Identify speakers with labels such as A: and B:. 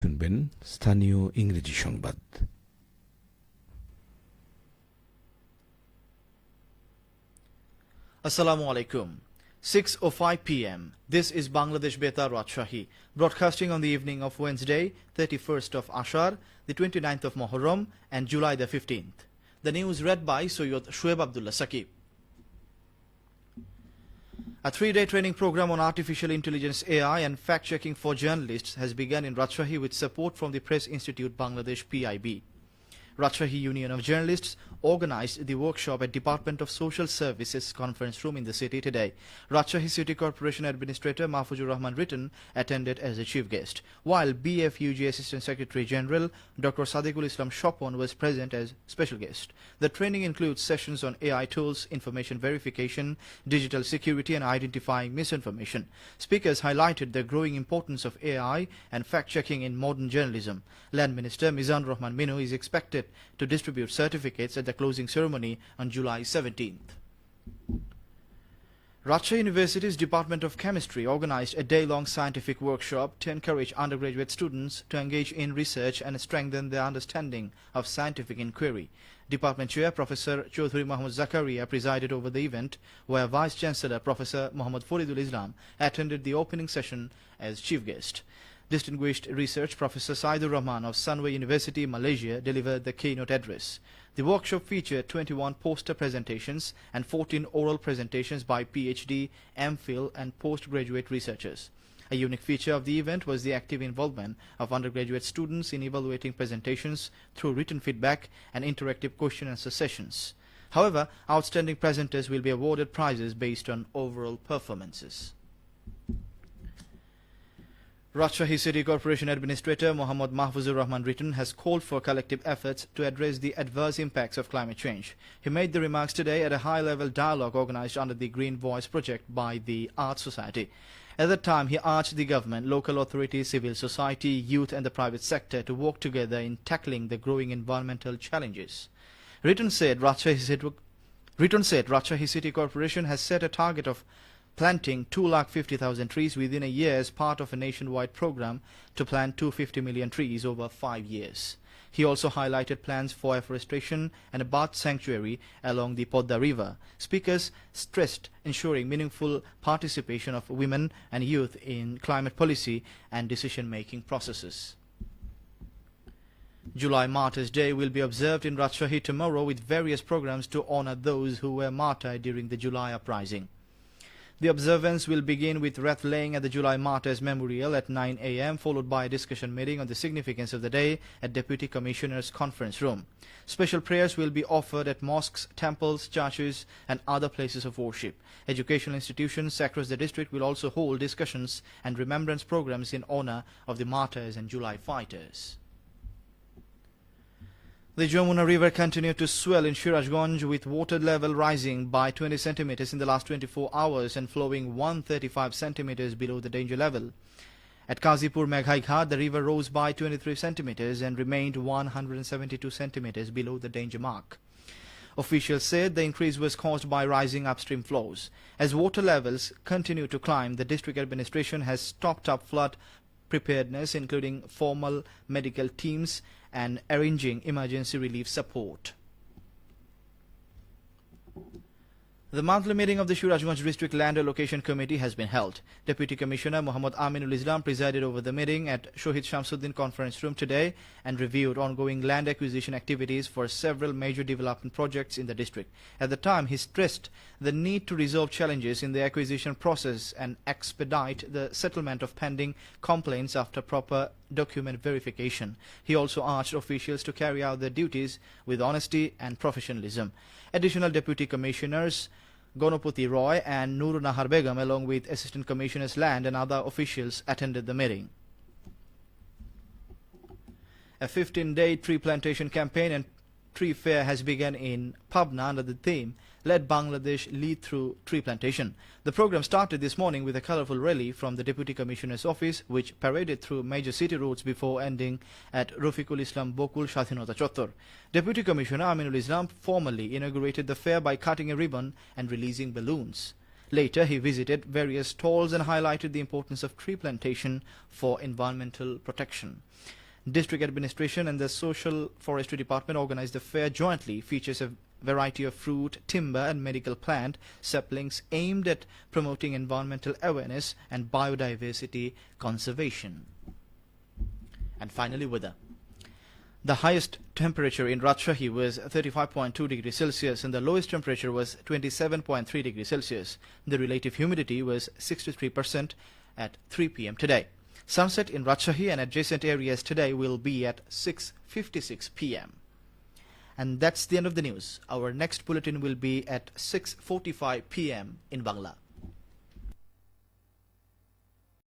A: শুনবেন স্থানীয় ইংরেজি সংবাদ।
B: Assalamu alaikum. 6:05 p.m. This is Bangladesh Betar Rajshahi, broadcasting on the evening of Wednesday, 31st of Ashar, the 29th of Muharram, and July the 15th. The news read by Sayyid Shoaib Abdullah Saqib. A three-day training program on artificial intelligence, AI, and fact-checking for journalists has begun in Rajshahi with support from the Press Institute Bangladesh PIB. Rajshahi Union of Journalists organized the workshop at Department of Social Services conference room in the city today. Rajshahi City Corporation Administrator Mahfuzur Rahman Written attended as a chief guest, while BFUG Assistant Secretary General Dr. Sadiqul Islam Shopon was present as special guest. The training includes sessions on AI tools, information verification, digital security, and identifying misinformation. Speakers highlighted the growing importance of AI and fact-checking in modern journalism. Land Minister Mizanur Rahman Minu is expected to distribute certificates at the closing ceremony on July 17th. Rajshahi University's Department of Chemistry organized a day-long scientific workshop to encourage undergraduate students to engage in research and strengthen their understanding of scientific inquiry. Department Chair Professor Chaudhry Muhammad Zakaria presided over the event, where Vice Chancellor Professor Muhammad Faridul Islam attended the opening session as chief guest. Distinguished research Professor Saidur Rahman of Sunway University, Malaysia, delivered the keynote address. The workshop featured 21 poster presentations and 14 oral presentations by PhD, MPhil, and postgraduate researchers. A unique feature of the event was the active involvement of undergraduate students in evaluating presentations through written feedback and interactive question-answer sessions. However, outstanding presenters will be awarded prizes based on overall performances. Rajshahi City Corporation Administrator Muhammad Mahfuzur Rahman Written has called for collective efforts to address the adverse impacts of climate change. He made the remarks today at a high-level dialogue organized under the Green Voice project by the Art Society. At that time, he urged the government, local authorities, civil society, youth and the private sector to work together in tackling the growing environmental challenges. Written said Rajshahi City Corporation has set a target of planting 250,000 trees within a year as part of a nationwide program to plant 250 million trees over 5 years. He also highlighted plans for afforestation and a bird sanctuary along the Podda River. Speakers stressed ensuring meaningful participation of women and youth in climate policy and decision-making processes. July Martyrs' Day will be observed in Rajshahi tomorrow with various programs to honor those who were martyred during the July uprising. The observance will begin with wreath laying at the July Martyrs Memorial at 9 a.m., followed by a discussion meeting on the significance of the day at Deputy Commissioner's conference room. Special prayers will be offered at mosques, temples, churches, and other places of worship. Educational institutions across the district will also hold discussions and remembrance programs in honor of the martyrs and July fighters. The Jamuna River continued to swell in Shirajganj with water level rising by 20 centimeters in the last 24 hours and flowing 135 centimeters below the danger level. At Kazipur Meghai Ghat, the river rose by 23 centimeters and remained 172 centimeters below the danger mark. Officials said the increase was caused by rising upstream flows. As water levels continue to climb, the district administration has stocked up flood preparedness, including formal medical teams and arranging emergency relief support. The monthly meeting of the Shirajganj District Land Allocation Committee has been held. Deputy Commissioner Muhammad Aminul Islam presided over the meeting at Shohid Shamsuddin Conference Room today and reviewed ongoing land acquisition activities for several major development projects in the district. At the time, he stressed the need to resolve challenges in the acquisition process and expedite the settlement of pending complaints after proper document verification. He also urged officials to carry out their duties with honesty and professionalism. Additional Deputy Commissioners Gonopati Roy and Nur Nahar Begum, along with Assistant Commissioners Land and other officials, attended the meeting. A 15-day tree plantation campaign and tree fair has begun in Pabna under the theme Let Bangladesh Lead Through Tree Plantation. The program started this morning with a colorful rally from the Deputy Commissioner's office, which paraded through major city roads before ending at Rafiqul Islam Bokul Shadhinota Chottor. Deputy Commissioner Aminul Islam formally inaugurated the fair by cutting a ribbon and releasing balloons. Later, he visited various stalls and highlighted the importance of tree plantation for environmental protection. District Administration and the Social Forestry Department organized the fair jointly. Features a variety of fruit, timber and medical plant saplings aimed at promoting environmental awareness and biodiversity conservation. And finally, weather. The highest temperature in Rajshahi was 35.2 degrees Celsius and the lowest temperature was 27.3 degrees Celsius. The relative humidity was 63% at 3 p.m. today. Sunset in Rajshahi and adjacent areas today will be at 6:56 p.m. And that's the end of the news. Our next bulletin will be at 6:45 p.m. in Bangla.